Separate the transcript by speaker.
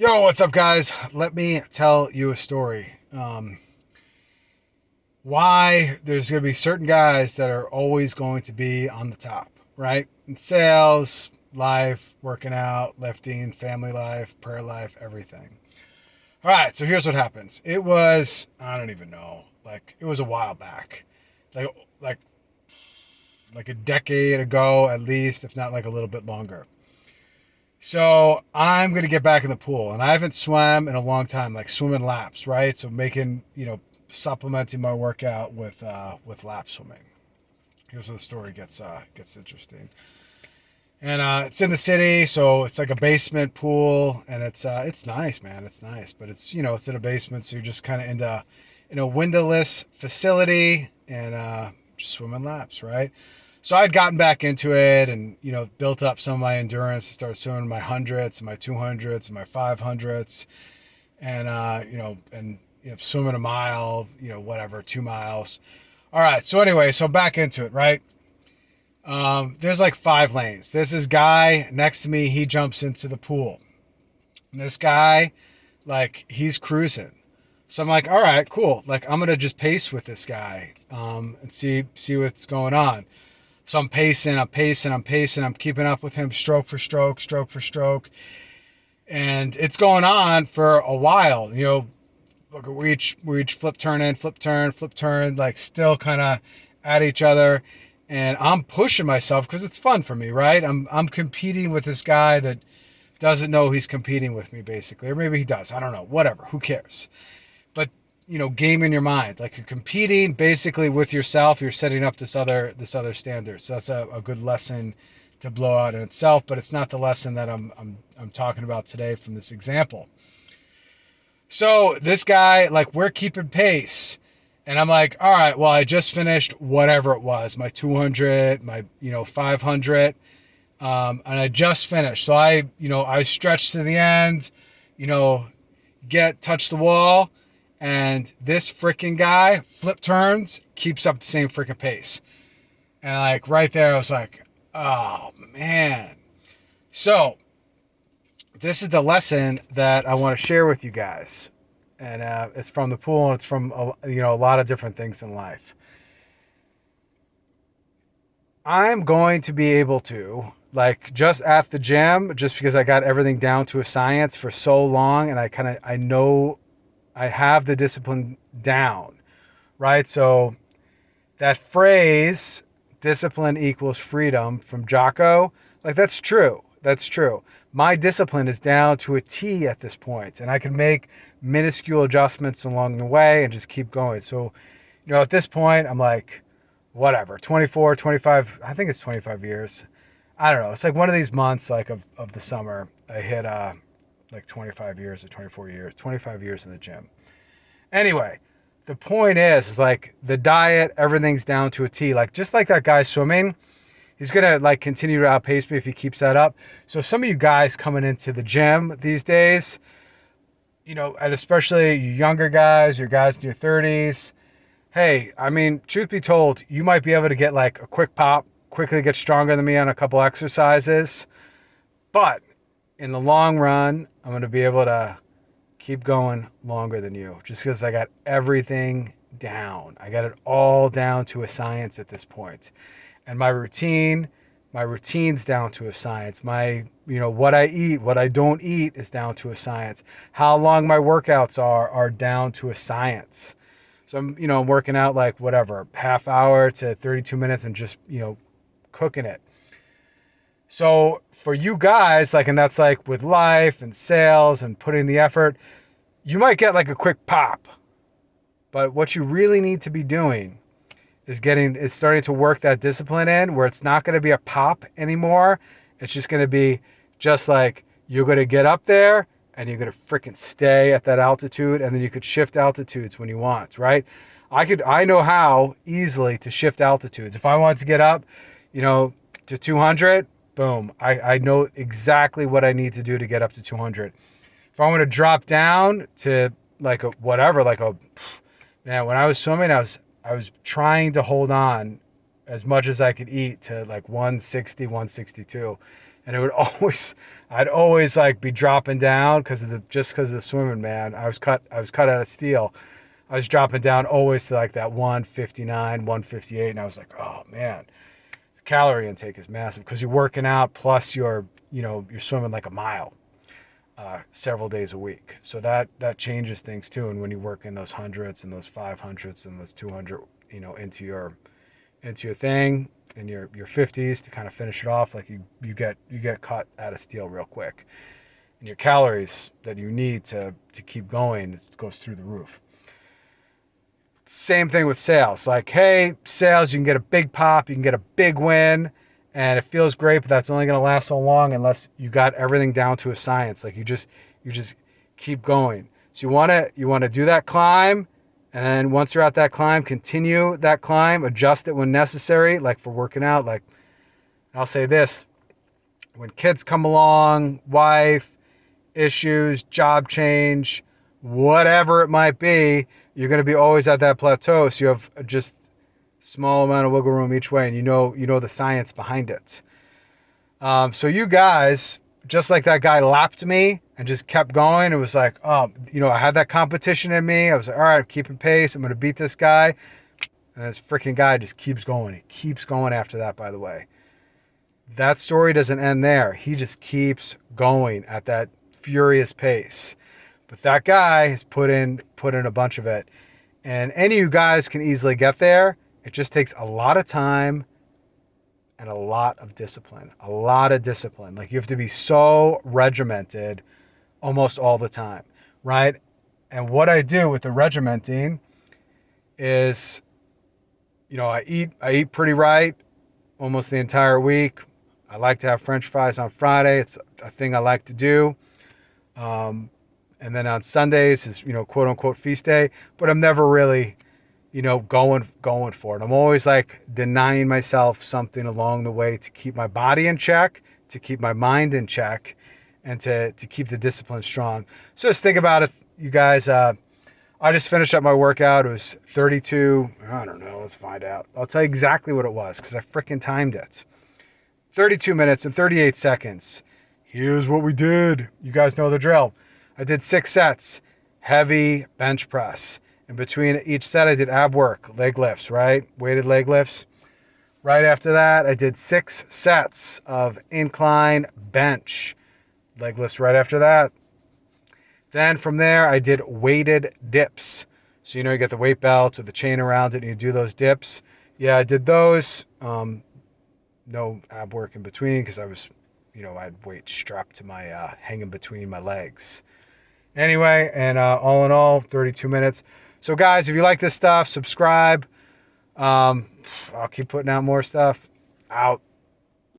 Speaker 1: Yo, what's up, guys? Let me tell you a story. Why there's going to be certain guys that are always going to be on the top, right? In sales, life, working out, lifting, family life, prayer life, everything. All right, so here's what happens. It was, I don't even know, like it was a while back, like like like a decade ago at least, if not like a little bit longer. So I'm gonna get back in the pool, and I haven't swam in a long time, like swimming laps, right? So making, supplementing my workout with lap swimming. Here's where the story gets interesting. And it's in the city, so it's like a basement pool, and it's nice, man. It's nice, but it's in a basement, so you're just kind of in a windowless facility, and just swimming laps, right? So I'd gotten back into it, and built up some of my endurance. Started swimming my hundreds, and my 200s, and my 500s, and swimming a mile, whatever, 2 miles. All right. So anyway, so back into it, right? There's like 5 lanes. There's this guy next to me. He jumps into the pool. And this guy, like, he's cruising. So I'm like, all right, cool. Like, I'm gonna just pace with this guy, and see what's going on. So I'm pacing, I'm keeping up with him, stroke for stroke, stroke for stroke, and it's going on for a while. Look, we each flip turn in, flip turn, like still kind of at each other, and I'm pushing myself because it's fun for me, right? I'm competing with this guy that doesn't know he's competing with me, basically, or maybe he does. I don't know. Whatever. Who cares? But game in your mind, like you're competing basically with yourself. You're setting up this other standard. So that's a good lesson to blow out in itself. But it's not the lesson that I'm talking about today from this example. So this guy, like, we're keeping pace. And I'm like, all right, well, I just finished whatever it was, my 200, my 500, and I just finished. So I stretched to the end, you know, touch the wall, and this freaking guy flip turns, keeps up the same freaking pace. And like right there, I was like, oh man. So this is the lesson that I want to share with you guys, and it's from the pool, and it's from a lot of different things in life. I'm going to be able to, like, just at the gym, just because I got everything down to a science for so long, and I know I have the discipline down, right? So that phrase, discipline equals freedom, from Jocko, like, that's true. That's true. My discipline is down to a T at this point, and I can make minuscule adjustments along the way and just keep going. So, at this point, I'm like, whatever, 24, 25, I think it's 25 years. I don't know. It's like one of these months, like, of the summer, I hit like 25 years or 24 years, 25 years in the gym. Anyway, the point is like the diet, everything's down to a T. Like, just like that guy swimming, he's going to like continue to outpace me if he keeps that up. So some of you guys coming into the gym these days, and especially you younger guys, your guys in your 30s, hey, I mean, truth be told, you might be able to get like a quick pop, quickly get stronger than me on a couple exercises. But in the long run, I'm going to be able to keep going longer than you, just because I got everything down. I got it all down to a science at this point. And my routine's down to a science. My, what I eat, what I don't eat is down to a science. How long my workouts are down to a science. So I'm working out like whatever, half hour to 32 minutes and just, cooking it. So for you guys, like, and that's like with life and sales and putting the effort, you might get like a quick pop. But what you really need to be doing is starting to work that discipline in, where it's not going to be a pop anymore. It's just going to be just like you're going to get up there and you're going to freaking stay at that altitude, and then you could shift altitudes when you want, right? I know how easily to shift altitudes. If I want to get up, to 200, boom. I know exactly what I need to do to get up to 200. If I want to drop down to like a whatever, man, when I was swimming, I was trying to hold on as much as I could eat to like 160, 162. And it would always, I'd always like be dropping down because of the swimming, man. I was cut out of steel. I was dropping down always to like that 159, 158, and I was like, oh man, the calorie intake is massive because you're working out plus you're swimming like a mile several days a week. So that changes things too. And when you work in those hundreds and those 500s and those 200, into your thing in your 50s to kind of finish it off, like you get cut out of steel real quick, and your calories that you need to keep going, it goes through the roof. Same thing with sales. Like, hey, sales, you can get a big pop, you can get a big win, and it feels great, but that's only going to last so long unless you got everything down to a science. Like you just keep going. So you want to do that climb, and then once you're at that climb, continue that climb, adjust it when necessary. Like for working out, like I'll say this: when kids come along, wife, issues, job change, whatever it might be, you're going to be always at that plateau. So you have just small amount of wiggle room each way, and you know the science behind it. So you guys, just like that guy lapped me and just kept going. It was like, I had that competition in me. I was like, all right, I'm keeping pace. I'm going to beat this guy. And this freaking guy just keeps going. He keeps going after that, by the way. That story doesn't end there. He just keeps going at that furious pace. But that guy has put in a bunch of it. And any of you guys can easily get there. It just takes a lot of time and a lot of discipline. A lot of discipline. Like you have to be so regimented almost all the time, right? And what I do with the regimenting is, I eat pretty right almost the entire week. I like to have French fries on Friday. It's a thing I like to do. And then on Sundays is, quote unquote feast day, but I'm never really, going for it. I'm always like denying myself something along the way to keep my body in check, to keep my mind in check, and to keep the discipline strong. So just think about it, you guys. I just finished up my workout. It was 32. I don't know. Let's find out. I'll tell you exactly what it was because I freaking timed it. 32 minutes and 38 seconds. Here's what we did. You guys know the drill. I did 6 sets, heavy bench press. In between each set, I did ab work, leg lifts, right? Weighted leg lifts. Right after that, I did 6 sets of incline bench, leg lifts right after that. Then from there, I did weighted dips. So, you get the weight belt with the chain around it and you do those dips. Yeah, I did those. No ab work in between because I was, I had weight strapped to my, hanging between my legs. Anyway, and all in all, 32 minutes. So guys, if you like this stuff, subscribe. I'll keep putting out more stuff. Out.